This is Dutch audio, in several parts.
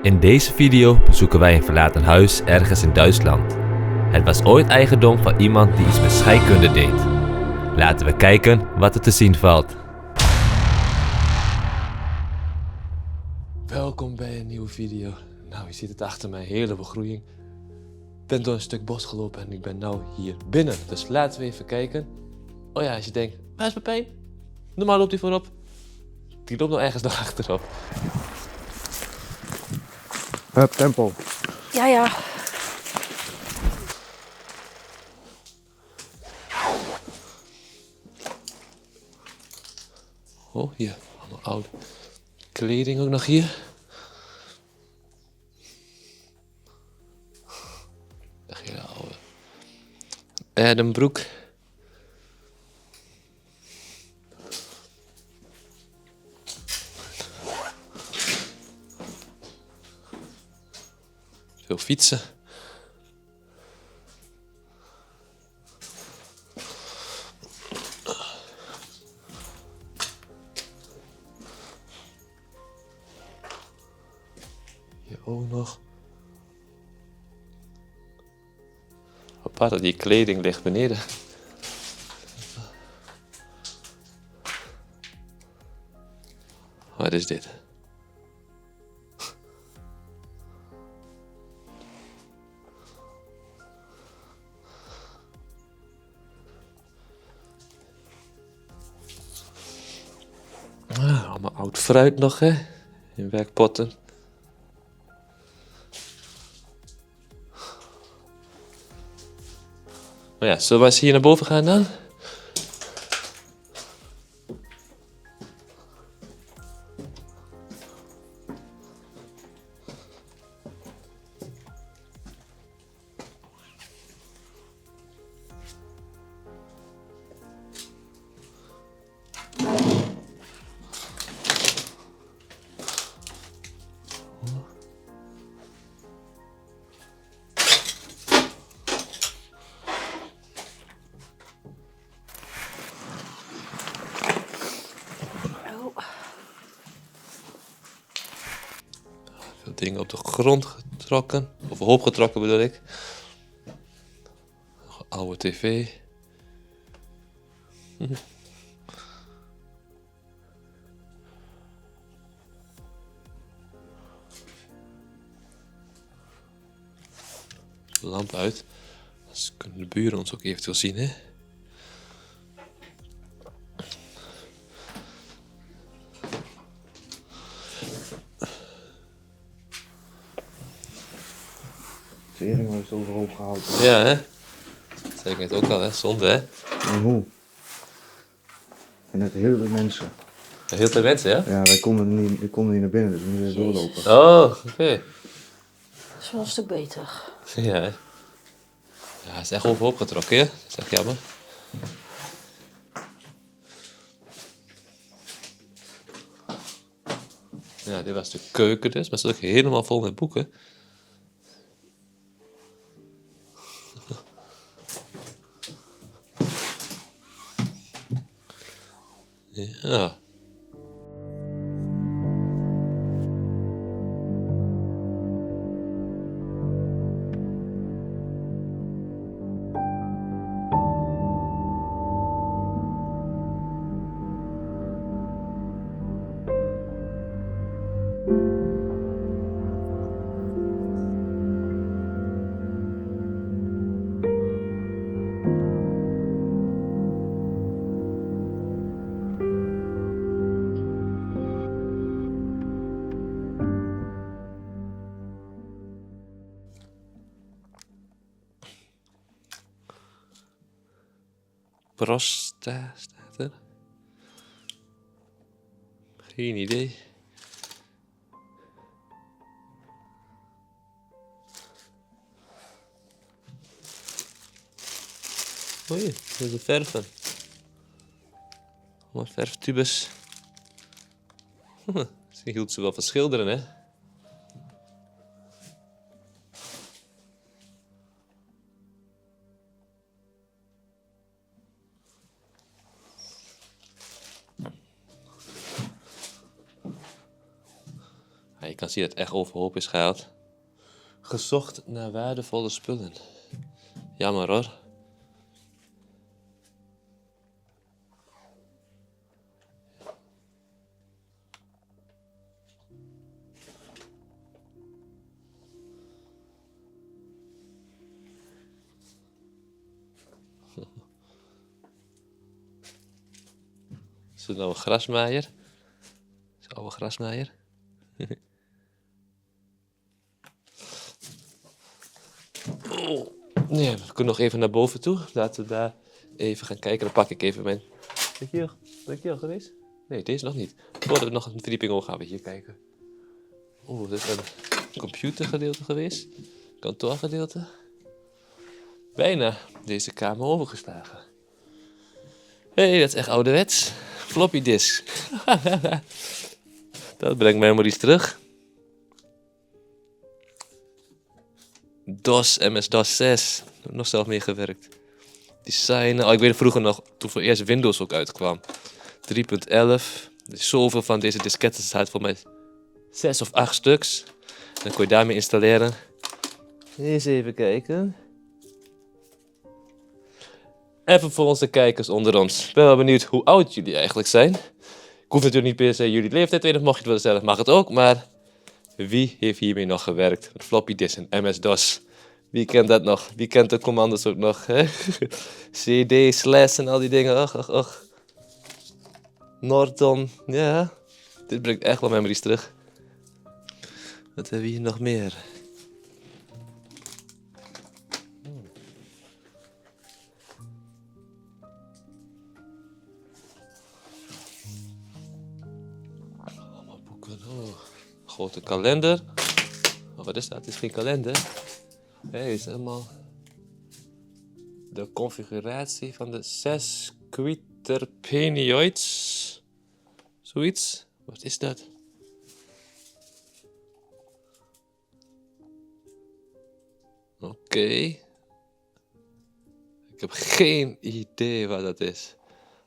In deze video bezoeken wij een verlaten huis ergens in Duitsland. Het was ooit eigendom van iemand die iets met scheikunde deed. Laten we kijken wat er te zien valt. Welkom bij een nieuwe video. Nou, je ziet het achter mij, hele begroeiing. Ik ben door een stuk bos gelopen en ik ben nu hier binnen. Dus laten we even kijken. Oh ja, als je denkt, waar is Pepijn? Normaal loopt hij voorop. Die loopt nog ergens nog achterop. Hup, tempo. Ja. Oh, hier, allemaal oude kleding ook nog hier. Echt hele oude Adambroek. Veel fietsen. Hier ook nog. Apart dat die kleding ligt beneden. Wat is dit? Allemaal oud fruit nog, hè? In werkpotten. Maar ja, zullen we eens hier naar boven gaan dan? Veel dingen op de grond getrokken. Of opgetrokken bedoel ik. Nog een oude tv. Lamp uit. Dus kunnen de buren ons ook eventueel zien, hè? Tering heeft overhoop gehouden. Ja, hè? Dat zei ik net ook al, hè? Zonde, hè? En hoe? En net heel veel mensen. Heel veel mensen, ja? Ja, wij konden niet naar binnen, dus we moesten doorlopen. Oh, oké. Dat is wel een stuk beter. Ja, hè? Ja, het is echt overhoop getrokken, hè? Dat is echt jammer. Ja, dit was de keuken dus, maar het is ook helemaal vol met boeken. Ja. Prosta staat er. Geen idee. Oei, dat is de verven. Allemaal verftubes. Misschien hield ze wel van schilderen, hè? Ja, je kan zien dat het echt overhoop is gehaald. Gezocht naar waardevolle spullen. Jammer hoor. Is het nou een grasmaaier? Is het oude grasmaaier? Oh. Nee, we kunnen nog even naar boven toe. Laten we daar even gaan kijken. Dan pak ik even mijn... Ben ik hier al geweest? Nee, deze nog niet. Voordat we nog een verdieping op gaan we hier kijken. Oeh, dit is een computergedeelte geweest. Kantoorgedeelte. Bijna deze kamer overgeslagen. Hé, dat is echt ouderwets. Floppy disk. Dat brengt memories terug. DOS, MS-DOS 6. Daar heb ik nog zelf mee gewerkt. Designen. Oh, ik weet vroeger nog, toen voor eerst Windows ook uitkwam. 3.11. Er is zoveel van deze disketten. Er staat voor mij 6 of 8 stuks. En dan kon je daarmee installeren. Eens even kijken. Even voor onze kijkers onder ons. Ik ben wel benieuwd hoe oud jullie eigenlijk zijn. Ik hoef natuurlijk niet per se jullie leeftijd weten. Mocht je het willen zeggen, mag het ook. Maar wie heeft hiermee nog gewerkt? Met floppy disk en MS-DOS. Wie kent dat nog? Wie kent de commando's ook nog? Hè? CD, slash en al die dingen. Och. Norton. Ja. Dit brengt echt wel memories terug. Wat hebben we hier nog meer? Allemaal boeken. Oh. Grote kalender. Oh, wat is dat? Het is geen kalender. Nee, het is helemaal de configuratie van de 6 quaterpenioids. Zoiets. Wat is dat? Oké. Ik heb geen idee wat dat is.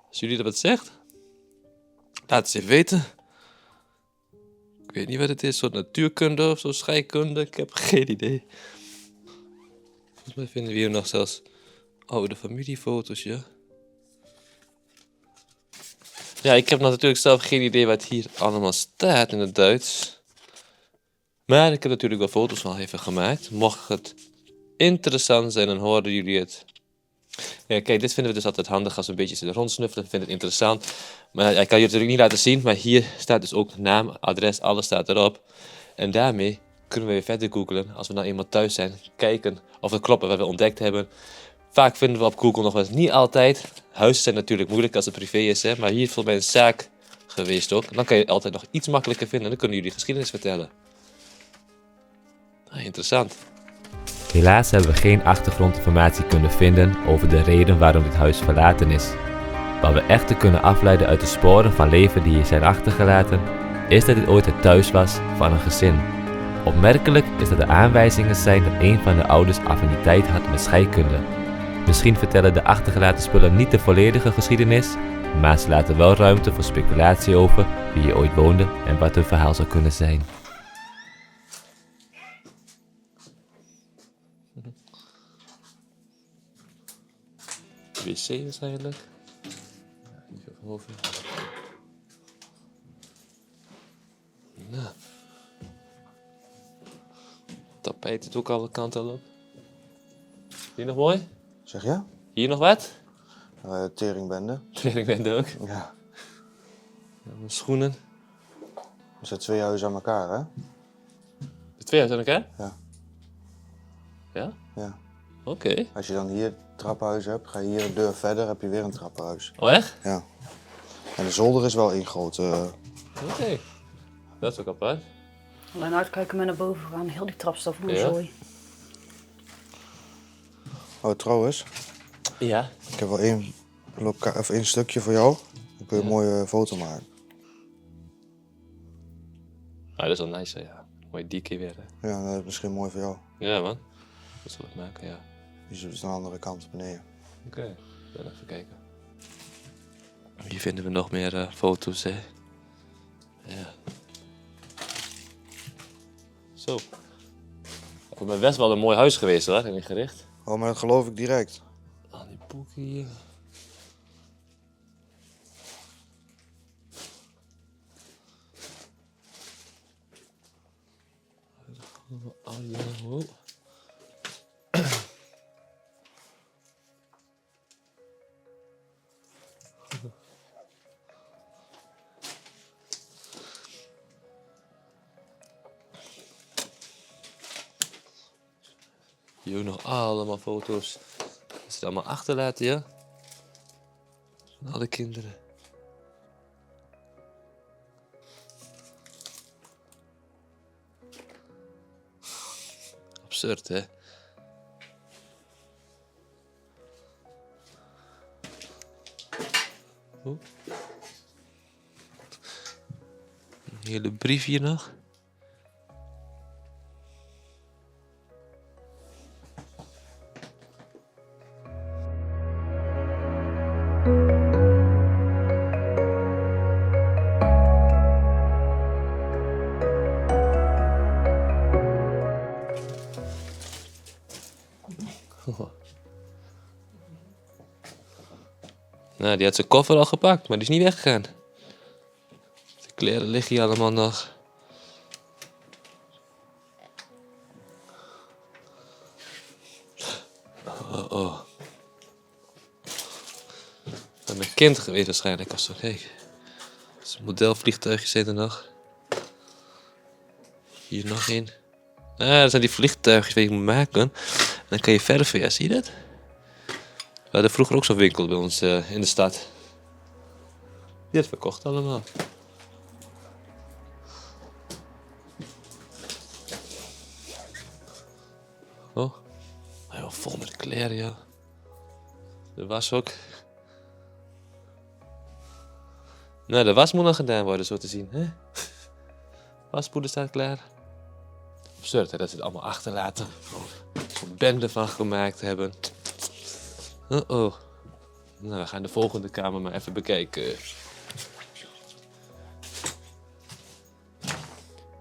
Als jullie dat wat zegt, laat het even weten. Ik weet niet wat het is, soort natuurkunde of zo, scheikunde. Ik heb geen idee. Volgens mij vinden we hier nog zelfs oude familiefoto's, ja. Ja, ik heb natuurlijk zelf geen idee wat hier allemaal staat in het Duits. Maar ik heb natuurlijk wel foto's wel even gemaakt. Mocht het interessant zijn, dan horen jullie het. Ja, kijk, dit vinden we dus altijd handig als we een beetje zitten rondsnuffelen. Vinden het interessant. Maar ik kan je natuurlijk niet laten zien. Maar hier staat dus ook naam, adres, alles staat erop. En daarmee kunnen we weer verder googlen. Als we nou eenmaal thuis zijn, kijken of het klopt wat we ontdekt hebben. Vaak vinden we op Google nog wel eens niet altijd. Huizen zijn natuurlijk moeilijk als het privé is. Hè? Maar hier is voor mij een zaak geweest ook. Dan kan je het altijd nog iets makkelijker vinden. Dan kunnen jullie geschiedenis vertellen. Interessant. Helaas hebben we geen achtergrondinformatie kunnen vinden over de reden waarom dit huis verlaten is. Wat we echter kunnen afleiden uit de sporen van leven die hier zijn achtergelaten, is dat dit ooit het thuis was van een gezin. Opmerkelijk is dat de aanwijzingen zijn dat een van de ouders affiniteit had met scheikunde. Misschien vertellen de achtergelaten spullen niet de volledige geschiedenis, maar ze laten wel ruimte voor speculatie over wie hier ooit woonde en wat hun verhaal zou kunnen zijn. Wc waarschijnlijk. Even boven. Nou. Tapijt het ook alle kanten op. Hier nog mooi? Zeg je? Hier nog wat? Teringbende. Ik ben er ook. Ja. Mijn schoenen. Er zijn 2 huizen aan elkaar, hè? De 2 huizen aan elkaar? Ja. Ja? Ja. Oké. Als je dan hier het trappenhuis hebt, ga je hier een deur verder, heb je weer een trappenhuis. Oh echt? Ja. En de zolder is wel één grote... Oké. Dat is ook apart. Alleen uitkijken met naar boven gaan. Heel die trap staat voor een Ja. zooi. Oh, trouwens. Ja. Ik heb wel één stukje voor jou. Dan kun je Ja. een mooie foto maken. Ah, dat is wel nice, hè, ja. Mooi die keer weer, hè. Ja, dat is misschien mooi voor jou. Ja, man. Dat zal ik maken, ja. Die is aan de andere kant beneden. Oké. Dan even kijken. Hier vinden we nog meer foto's, hè. Ja. Zo. Het is best wel een mooi huis geweest hoor, ingericht. Oh, maar dat geloof ik direct. Al die boeken hier. Oh ja, wow. Hier ook nog allemaal foto's. Dat ze het allemaal achterlaten, ja? Van alle kinderen. Absurd, hè? Oh. Een hele brief hier nog. Nou, die had zijn koffer al gepakt, maar die is niet weggegaan. De kleren liggen hier allemaal nog. Oh. Dat is een kind geweest waarschijnlijk of zo. Kijk. Zijn modelvliegtuigjes zijn er nog. Hier nog één. Ah, dat zijn die vliegtuigjes die je moet maken. En dan kan je verven, ja, zie je dat? We hadden vroeger ook zo'n winkel bij ons in de stad. Die had verkocht allemaal. Oh, helemaal vol met kleren, ja. De was ook. Nou, de was moet nog gedaan worden, zo te zien, hè? Waspoeder staat klaar. Absurd, hè, dat ze het allemaal achterlaten. Zo'n bende van gemaakt hebben. Oh. Nou, we gaan de volgende kamer maar even bekijken.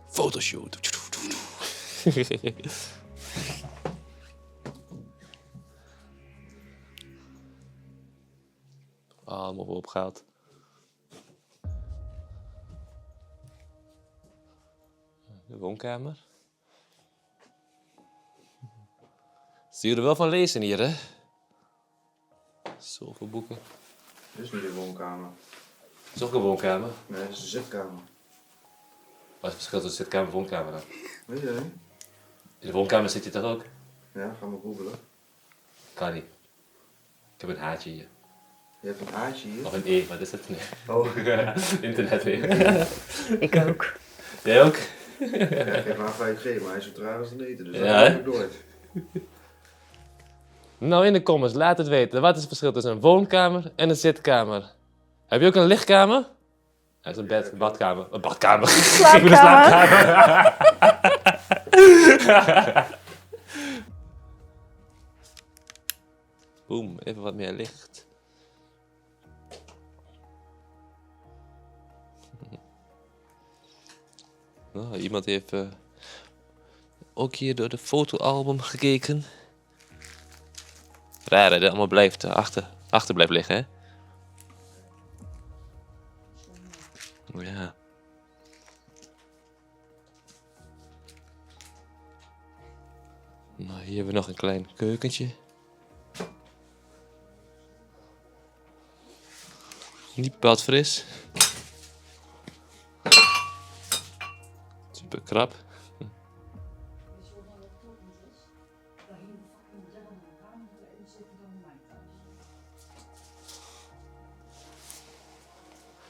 Fotoshoot. Allemaal opgehaald. De woonkamer. Zie je er wel van lezen hier, hè? Zoveel boeken. Dit is niet de woonkamer. Het is ook een woonkamer. Nee, dit is de zitkamer. Wat is het verschil tussen zitkamer en woonkamer dan? Weet je dat niet? In de woonkamer zit je toch ook? Ja, ga maar googlen. Kan niet. Ik heb een haartje hier. Je hebt een haartje hier. Of een E, wat is het? Nee. Oh. Internet weer. Ik ook. Jij ook? Ja, ik heb haar 5G, maar hij is zo traag als een eten, dus Ja, dat hè? heb ik nooit. Nou, in de comments, laat het weten. Wat is het verschil tussen een woonkamer en een zitkamer? Heb je ook een lichtkamer? Dat is een bed, een badkamer. Een badkamer. Ik bedoel, slaapkamer. Boem, even wat meer licht. Nou, iemand heeft ook hier door de fotoalbum gekeken. Raar dat het allemaal blijft achter blijft liggen, hè? Oh ja. Nou, hier hebben we nog een klein keukentje. Niet bepaald fris. Super krap.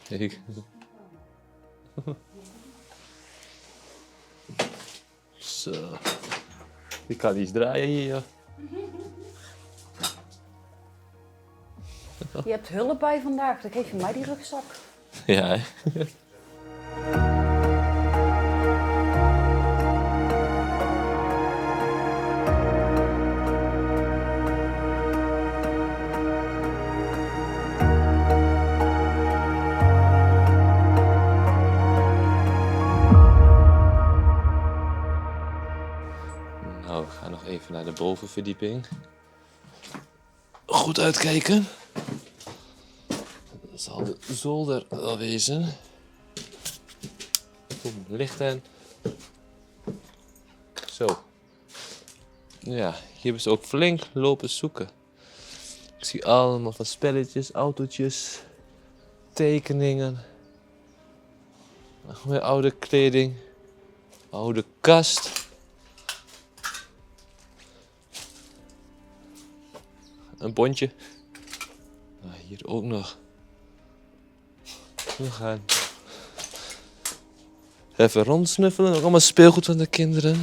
Kijk. Zo. Ik kan niet eens draaien hier, joh. Je hebt hulp bij vandaag, dan geef je mij die rugzak. Ja, hè? Nou, we gaan nog even naar de bovenverdieping. Goed uitkijken. Dat zal de zolder wel wezen. Kom, licht aan. Zo. Ja, hier hebben ze ook flink lopen zoeken. Ik zie allemaal van spelletjes, autootjes, tekeningen. Nog meer oude kleding. Oude kast. Een bondje. Nou, hier ook nog. We gaan even rondsnuffelen. Ook allemaal speelgoed van de kinderen.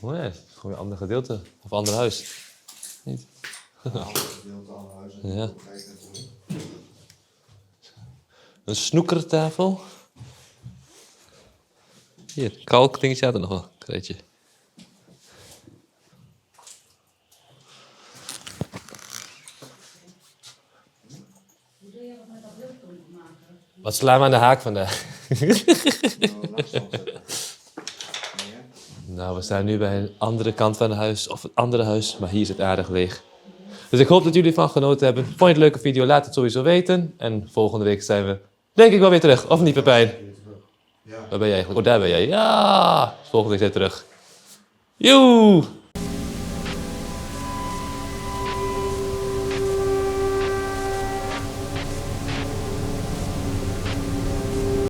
Oh ja, gewoon een ander gedeelte. Of ander huis. Niet? Ja. Een snoekertafel. Hier, kalkdingetje had er nog wel. Kreetje. Wat slaan we aan de haak vandaag? Nou, we staan nu bij een andere kant van het huis, of het andere huis, maar hier is het aardig leeg. Dus ik hoop dat jullie ervan genoten hebben. Vond je het een leuke video? Laat het sowieso weten. En volgende week zijn we, denk ik, wel weer terug. Of niet, Pepijn? Ja. Waar ben jij eigenlijk? Oh, daar ben jij. Ja! Volgende week zijn we terug. Joe!